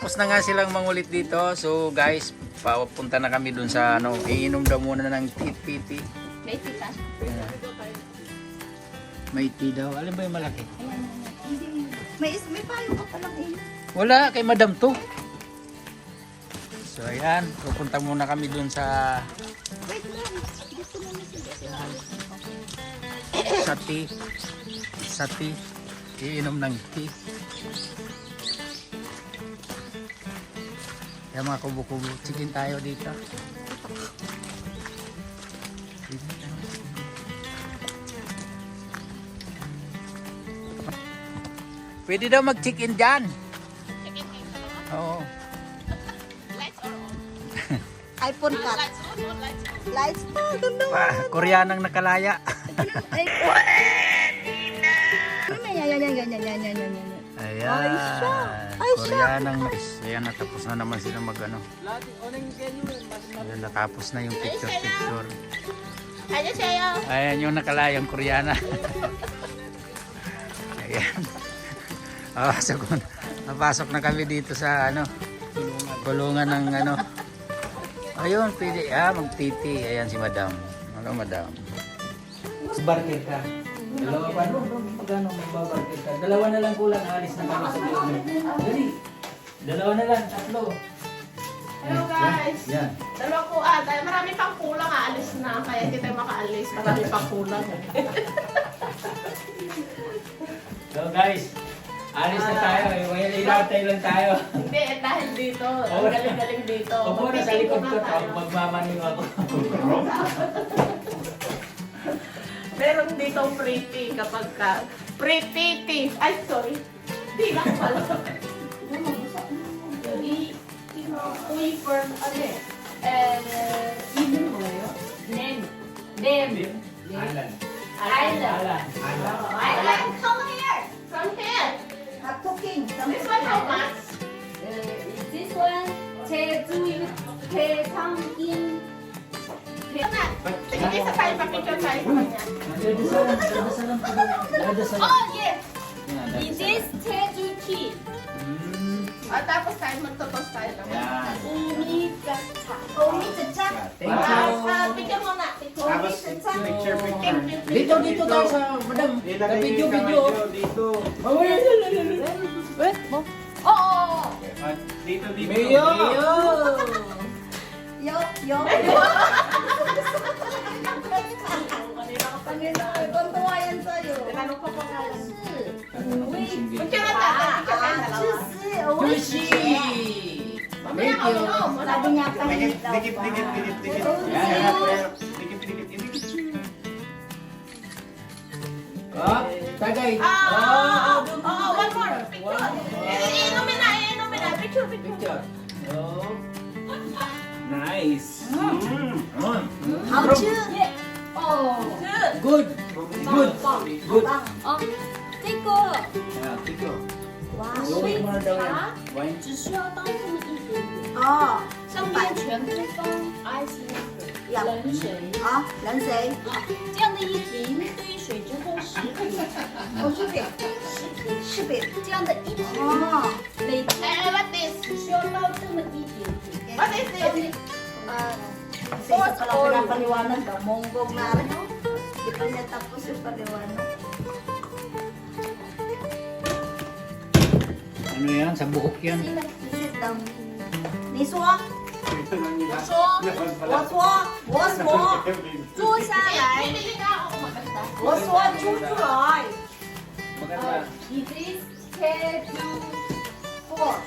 tapos na nga silang mangulit dito. So guys, papunta na kami dun sa ano, iinom daw muna ng tea. May tita. May tea daw. Alin ba yung malaki? May paano ka palang eh. Wala, kay madam to. So ayan, pupunta muna kami dun sa Wait lang. Dito na sila. sa tea. Iinom ng tea. Kaya mga kubo-kubo, chicken tayo dito. Pwede daw mag-chicken dyan. Oo. iPhone cut. Lights. Oh, ganda. Koreanang nakalaya. Ay, yan. Ayan. Ay, siya. Koreanang ayan, natapos na naman sila mag-ano. Ayan, natapos na yung picture. Ayan yung nakalayang Koreana. Ayan. So, napasok na kami dito sa ano, kulungan ng ano. Ayun, pwede. Magtiti. Ayan si madam. Ano, madam? Barker ka. Dalawa pa. Magkano magbabarker ka? Dalawa na lang kulang. Alis na kami sa loob. Dali. Dalawa na lang. Tatlo. Hello guys! Yan. Dalawa ko dahil marami pang kulang, aalis na. Kaya hindi tayo makaalis. Marami pang kulang. So guys, alis na tayo. Well, ilatay lang tayo. Hindi, dahil dito. Ang galing-galing dito. Opo na sa likod ko. tayo. Magmamaning ako. Meron dito pretty kapag ka. Pretty. Ay, sorry. Di lang pala. Uy, firm, ano eh. Ibig mo yun? Nem. Island. Come here. From here. Cooking. This one how much? This one, 제주 대상인 Sige, isa tayo, papicture tayo sa kanya. Oh yes, it is 제주 tea. Tapos tayo, magtotos tayo naman. 우미가차. Omichacha. Thank you. Picture mo na. Omichacha. Dito tayo sa madam. Sa video. Dito. Oh, Dito. Mayo. Yo. Panginoon, kontuwa yan sa'yo. Tinanong ko pangalan. we Picture na tayo. Picture tayo dalawa. Juicy. Mamaya ka uminom. Sabi niya panginoon daw. Dikit. Tagay. One more. Picture. Inumin na. Picture. Picture. Nice. Howchu? Good.这个 Tiko. Wow. Luwag mo na daw yan. Wine. 只需要当这么一点点， Oh. 上面全部放 ice water 冷水，冷水。这样的一瓶兑水之后视频。这样的一瓶哦。每天 What is? 只需要倒这么一点点。 What is this? Sa pala pinapaliwanag ka, monggong na rin. Di pa niya tapos yung paliwanag. Ano yan? Sa buhok yan. Sit down. Niswa? 我说 Waswa? 坐下来 Bibili ka ako maganda. Waswa, chuchuray. Maganda.，it is Jeju Force.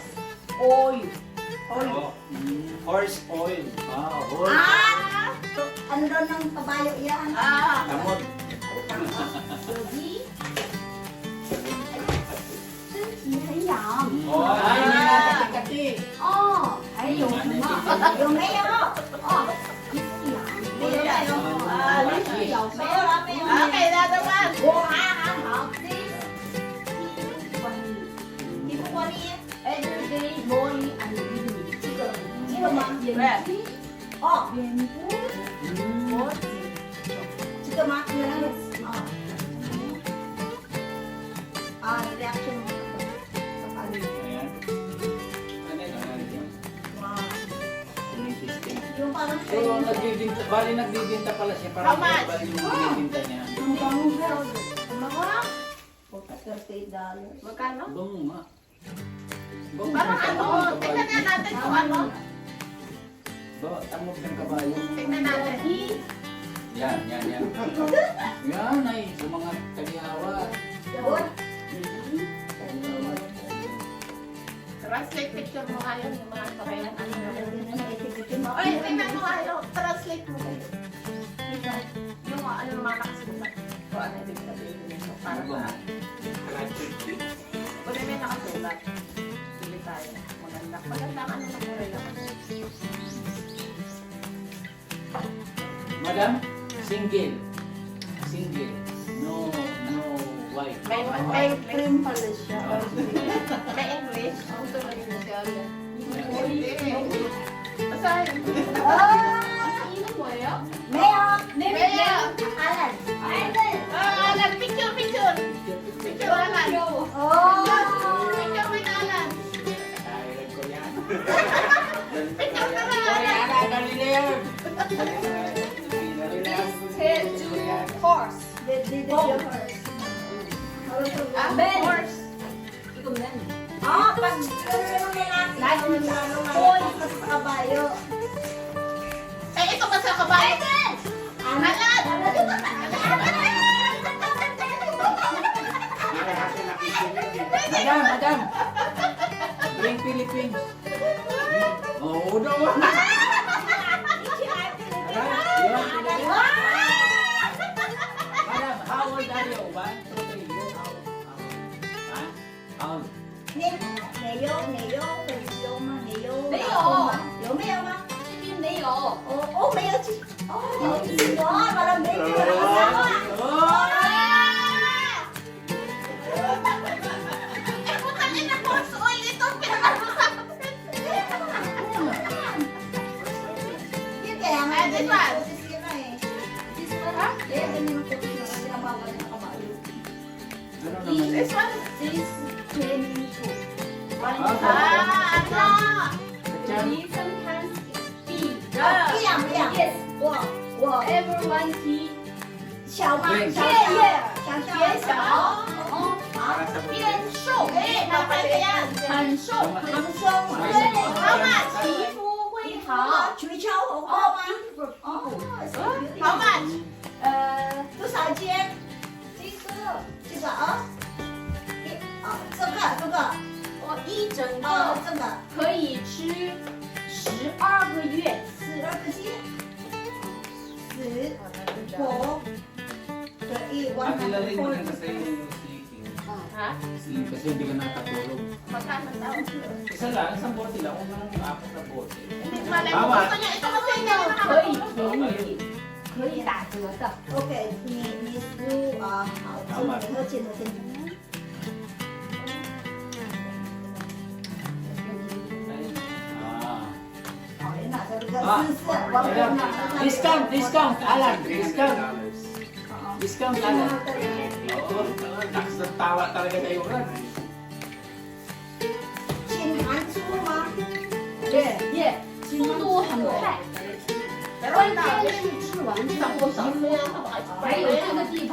oil。 Horse oil. Wow. Ano daw ng kabayo yan? Kamot. 手机，身体很痒。 Ay, nakakati.哦，还有什么？ Yung mayo. 哦，皮肤痒，没有没有，没事咬没有了没有。 Okay, another one. 好，this 皮肤管理，everyday morning and evening。这个吗？眼睛，哦，眼部，脖子， sige ma, yun lang. Reaction mo. Sa kali. Ayan. Ano yun? So, nagbibinta, bali nagbibinta pala siya. How much? Bali yung binibinta niya. Ang bango girl. Mga? $38. Magkano? Bango nga. Bango Parang siya, ano, tamog ng tingnan kabayo. nga natin kung ano. Tamog ng kabayo. Tingnan natin. Yan. Yan ay, sa mga kalihawa. Good. Translate picture mo nga yun, yung mga Korean. Ay, tingnan mo nga yun. Translate mo kayo. Yung mga nakasulat. Kung ano ibig sabihin nito. Para sa kung ano yung nakasulat. Pili tayo. Maganda. Maganda ang ano ng Korean. Madam, single. No wife. May cream pala siya. May English. Ako talaga mo si Alan. Hindi. Basahin. Sino mo yun? Mayo. Kaya, Alan. Alan, picture. Picture, Alan. Oh. Picture with Alan. Thailand, Koreano. Picture ka na, Alan. Koreano, Galileo. Head to horse. Did Ah, Ben. horse. Ikaw na. pag lagi na ano nga sa kabayo. Eh, ito ba sa kabayo? Alan! Madam. Bring Philippines. Oo daw. Madam, how old are you? 1, 2, 3. You how old? Neo, Neo吗？ Sige, Neo.哦，没有去，哦，哇，把它没有了， Eh, putang ina, horse oil ito. Pinag-usapan. This one. Ano naman? This one. This 22. Ah, ano? Chan? Different hands speed. 一样不一样？ Yes. 我 Everyone see. 小吗？对小变小。哦。 Para sa 变瘦。 Eh, kapal yan. 很瘦。长生对。 How much? 皮肤会好。垂超红包吗？哦， How much? 多少钱？这个啊，这个，我一整哦，个这个可以吃12个月。 12个斤，15可以 Akilalin mo lang 140 kasi yung sleeping. Ha? Sleep kasi hindi ka nakatulog. Magkano daw? Isa lang, isang bote lang. Huwag nang apat na bote. Hindi ko malay How mo. much? Gusto niya, ito kasi hindi ako 可以 nakakatulog. 可以打折的。 OK，你输啊，好，喝钱。 Ah. 好，你拿着这个啊试试， Discount, Alan. Discount, Alan. Oo, lakas ng tawa talaga kayo, Ran. 请含出吗？耶，速度很快。 Pero 关 ang 键 dami. 是吃完之后皮肤，还有这个地方，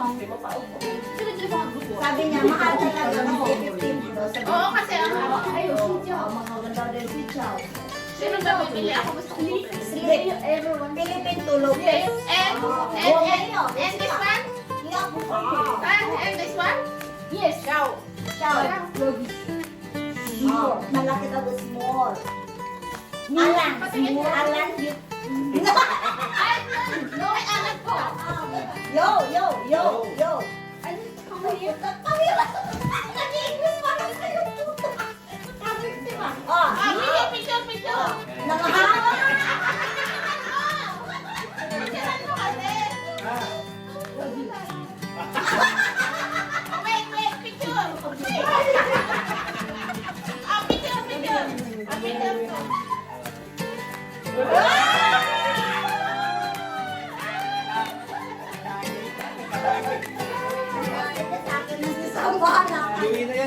这个地方如果 Sabi niya, mahal talaga ng Philippine. Oo, kasi ang ano. 还有睡觉， maganda din si Chow. Sino ba bibili? Ako gusto ko sleep, bumili. sleep, everyone. Philippine tulog. Yes. And this one? And this one? Yes. Chow. 여기. Malaki daw small. Alan, small Alan. No, ay anak ko. Yo. 아니, Kamila. Nag-English pa lang kayo. Ah, picture. Nakahawa. Picturean mo kasi. Wait, picture. Ah, picture.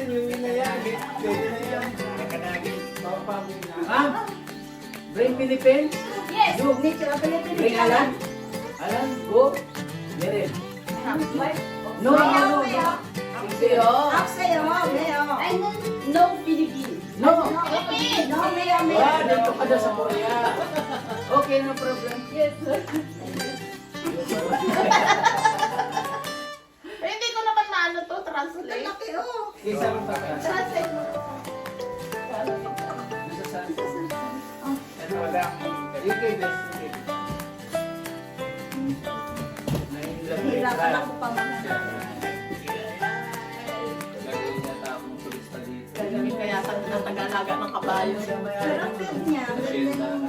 Yumi na yan. Pwede na yan. Nakanagin. Ma'am, bring Philippines. Yes. Yes. Yung nature of the Ring Alan? Alan, go. Meron. No, no, no. Sa'yo. Ako sa'yo, Mayo. And then, no Philippines. No. No, Mayo, Mayo. Ah, dito ka na sa Korea. Okay, no problem. Yes. Hindi ko naman maano to, translate. Laki, oh. Isa mo pa ka. Translate mo. Isa sa... Ano wala? UK best. Hirapan ako pa man. Gagawin kaya sa natag-alaga ng kabayo. Pero ang cute niya. ang ganda ng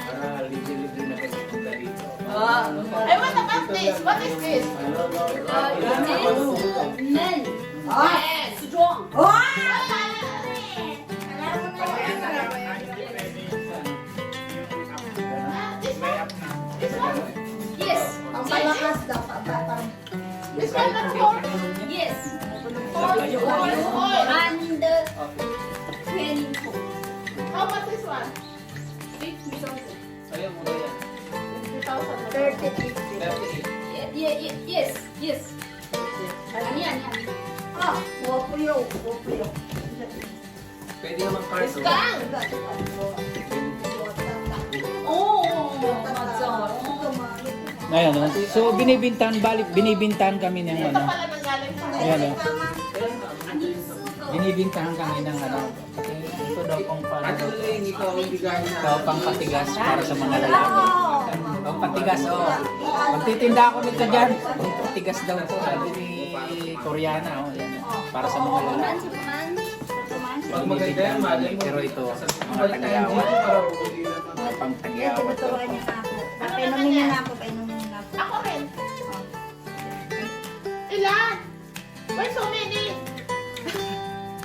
Para libre-libre na kasi punta dito. Hey, what about this? What is this? Men. Ah! Strong. Oh! This one? This one? Yes. Ang palakas daw. This one at home? Yes. Oil, oil, oil. And 24. How much this one? 50,000. Ayaw mo na yan. 50,000. 38. Yes. Yes. Ayan. Ah, wapuyo. Wapuyo. Pwede naman card. Discount! Oh, 맞아. Ayan, oh. So, binibintahan kami ng Ito ano. pala nanggaling sa Ayan, oh. Binibintahan kami ng ano. Ito daw pang Actually, hindi ko bigay na. daw pang patigas para sa mga lalaki. Pang patigas, oh. Magtitinda ako nito dyan. Pang patigas daw to. Sabi ni Koreana, oh. Yan, oh. Para sa mga lalaki. Pag maganda yan, malay mo. Pero ito, mga Balik tayo tagyawan. dito para uli naman. Mga pang Yan, tagyawan to. tinuturuan niya na ako. Painumin niya na ako. Painumin niya na ako. Ako rin. Ilan? Why so many?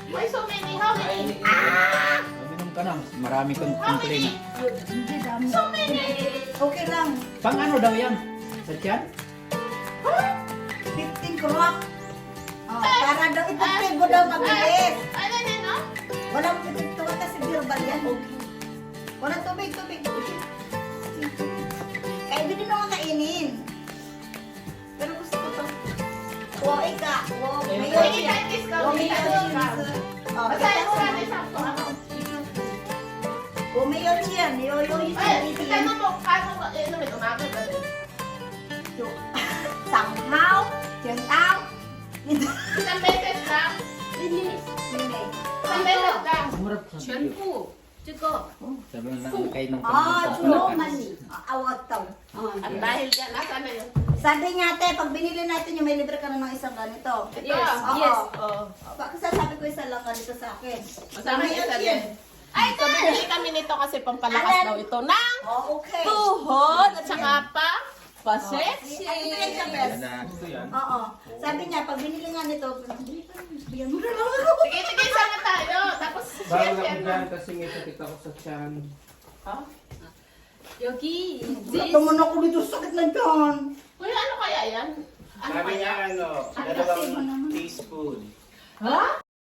Why so many? How many? Uminom ka na. Marami kong How complain. many? So many! Okay lang. Pang ano daw yan? Sa tiyan? 15 crop. Oh, para daw ipagpigo daw mabilis. Ano na, no? Walang ito kasi verbal yan. Walang tubig. Kaya hindi din ako kainin. Pero gusto ko to. Kuwai ka. May Ngayon. time discount. May time discount. Oh, Basahin mo natin sa ano. Umayon yan. Yoyoy. Ay, itanong mo, paano ba? Ano, may umaga ba din? Somehow. Tiyentang. Isang beses lang? Isang beses lang? 전부 찍어. Sabi na lang kayo ng Ah, pang money. Awat daw. At dahil dyan, nasaan na yun? Sabi niya, te, pag binili natin yung may libre ka na ng isang ganito. Yes. Oo. Yes. Oo. Bakit sabi ko isa lang ganito sa akin? Masama yung isa din. Ay, So, binili kami nito kasi pampalakas Alan. daw ito ng Oh, okay. tuhod at saka pa paseksi. Ay, ito yan siya, Bes. Ito yan. Oo. Sabi niya, pag binili nga nito, bigyan mo na lang ako. Sige, sana tayo. Tapos, Bawal share ako na. dyan kasi may sakit ako sa tiyan. 여기 this Naman ako dito, sakit na dyan. Kuya, ano kaya yan? Ano Sabi niya kaya? ano, Ang dalawang kasi mo naman. teaspoon. Ha?